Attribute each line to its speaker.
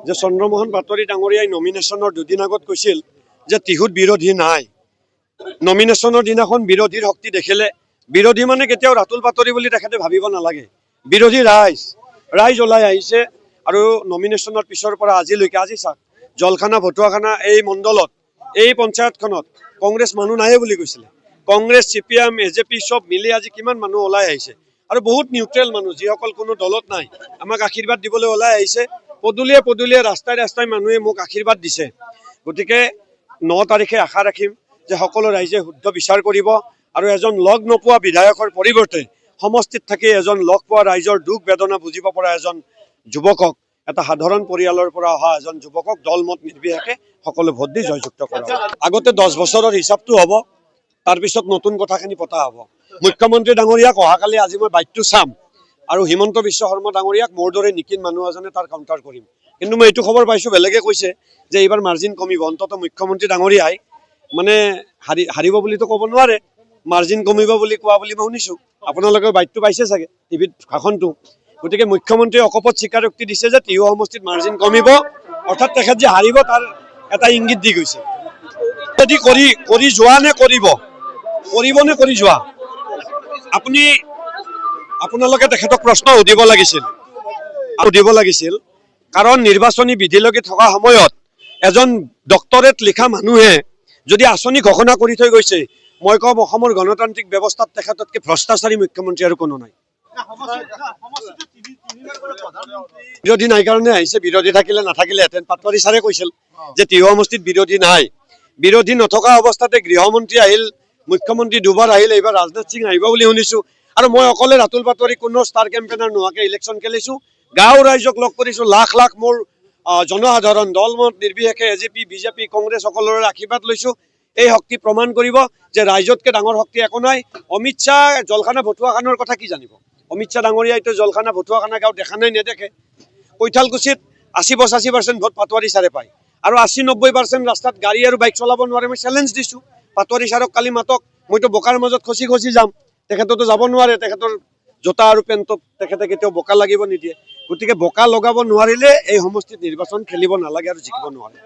Speaker 1: যে চন্দ্ৰমোহন পাটোৱাৰী ডাঙৰীয়াই নমিনেশ্যনৰ দুদিন আগত কৈছিল যে টিহুত বিৰোধী নাই। নমিনেশ্যনৰ দিনাখন বিৰোধীৰ শক্তি দেখিলে বিৰোধী মানে কেতিয়াও ৰাতুল পাটোৱাৰী বুলি তেখেতে ভাবিব নালাগে। বিৰোধী ৰাইজ ওলাই আহিছে আৰু নমিনেশ্যনৰ পিছৰ পৰা আজিলৈকে আজি চাওক জলখানা ভতুৱাখানা এই মণ্ডলত এই পঞ্চায়তখনত কংগ্ৰেছ মানুহ নাহে বুলি কৈছিলে। কংগ্ৰেছ CPM AJP সব মিলি আজি কিমান মানুহ ওলাই আহিছে আৰু বহুত নিউট্ৰেল মানুহ যিসকল কোনো দলত নাই আমাক আশীৰ্বাদ দিবলৈ ওলাই আহিছে। পদূলিয়ে পদূলিয়ে ৰাস্তাই ৰাস্তাই মানুহে মোক আশীৰ্বাদ দিছে। গতিকে 9 তাৰিখে আশা ৰাখিম যে সকলো ৰাইজে শুদ্ধ বিচাৰ কৰিব আৰু এজন লগ নোপোৱা বিধায়কৰ পৰিৱৰ্তে সমষ্টিত থাকি এজন লগ পোৱা ৰাইজৰ দুখ বেদনা বুজিব পৰা এজন যুৱকক এটা সাধাৰণ পৰিয়ালৰ পৰা অহা এজন যুৱকক দলমত নিৰ্বিশেষে সকলো ভোট দি জয়যুক্ত কৰা। আগতে 10 বছৰৰ হিচাপটো হ'ব, তাৰপিছত নতুন কথাখিনি পতা হ'ব। মুখ্যমন্ত্ৰী ডাঙৰীয়াক অহাকালি আজি মই বাইকটো চাম আৰু হিমন্ত বিশ্ব শৰ্মা ডাঙৰীয়াক মোৰ দৰে নিকিন মানুহ এজনে তাৰ কাউণ্টাৰ কৰিম। কিন্তু মই এইটো খবৰ পাইছোঁ বেলেগে কৈছে যে এইবাৰ মাৰ্জিন কমিব। অন্ততঃ মুখ্যমন্ত্ৰী ডাঙৰীয়াই মানে হাৰিব বুলিতো ক'ব নোৱাৰে, মাৰ্জিন কমিব বুলি কোৱা বুলি মই শুনিছোঁ। আপোনালোকে বাইকটো পাইছে চাগে টিভিত ভাষণটো। গতিকে মুখ্যমন্ত্ৰীয়ে অকপট স্বীকাৰোক্তি দিছে যে টিহু সমষ্টিত মাৰ্জিন কমিব, অৰ্থাৎ তেখেত যে হাৰিব তাৰ এটা ইংগিত দি গৈছে। যদি কৰি যোৱা নে কৰিব নে কৰি যোৱা আপোনালোকে তেখেতক প্ৰশ্ন সুধিব লাগিছিল কাৰণ নিৰ্বাচনী বিধিলৈকে থকা সময়ত এজন ডক্টৰেট লিখা মানুহে যদি আঁচনি ঘোষণা কৰি থৈ গৈছে, মই কম অসমৰ গণতান্ত্ৰিক ব্যৱস্থাত তেখেততকৈ ভ্ৰষ্টাচাৰী মুখ্যমন্ত্ৰী আৰু কোনো নাই। বিৰোধী নাই কাৰণে আহিছে, বিৰোধী থাকিলে নাথাকিলেহেঁতেন। পাটোৱাৰী ছাৰে কৈছিল যে টিহু সমষ্টিত বিৰোধী নাই। বিৰোধী নথকা অৱস্থাতে গৃহমন্ত্ৰী আহিল, মুখ্যমন্ত্ৰী দুবাৰ আহিল, এইবাৰ ৰাজনাথ সিং আহিব বুলি শুনিছোঁ। আৰু মই অকলে ৰাতুল পাটোৱাৰী কোনো ষ্টাৰ কেম্পেইনাৰ নোহোৱাকৈ ইলেকশ্যন খেলিছোঁ। গাঁও ৰাইজক লগ কৰিছোঁ, লাখ লাখ মোৰ জনসাধাৰণ দলমত নিৰ্বিশেষে AJP BJP কংগ্ৰেছ সকলোৰে আশীৰ্বাদ লৈছোঁ। এই শক্তি প্ৰমাণ কৰিব যে ৰাইজতকৈ ডাঙৰ শক্তি একো নাই। অমিত শ্বাহ জলখানা ভতুৱাখানাৰ কথা কি জানিব? অমিত শ্বাহ ডাঙৰীয়াইতো জলখানা ভতুৱাখানা গাঁও দেখা নাই, নেদেখে। কৈঠালকুছিত 80-85% ভোট পাটোৱাৰী ছাৰে পায় আৰু 80-90% ৰাস্তাত গাড়ী আৰু বাইক চলাব নোৱাৰে। মই চেলেঞ্জ দিছোঁ পাটোৱাৰী ছাৰক, কালি মাতক, মইতো বোকাৰ মাজত খচি যাম। তেখেততো যাব নোৱাৰে, তেখেতৰ জোতা আৰু পেণ্টত তেখেতে কেতিয়াও বোকা লাগিব নিদিয়ে। গতিকে বোকা লগাব নোৱাৰিলে এই সমষ্টিত নিৰ্বাচন খেলিব নালাগে আৰু জিকিব নোৱাৰে।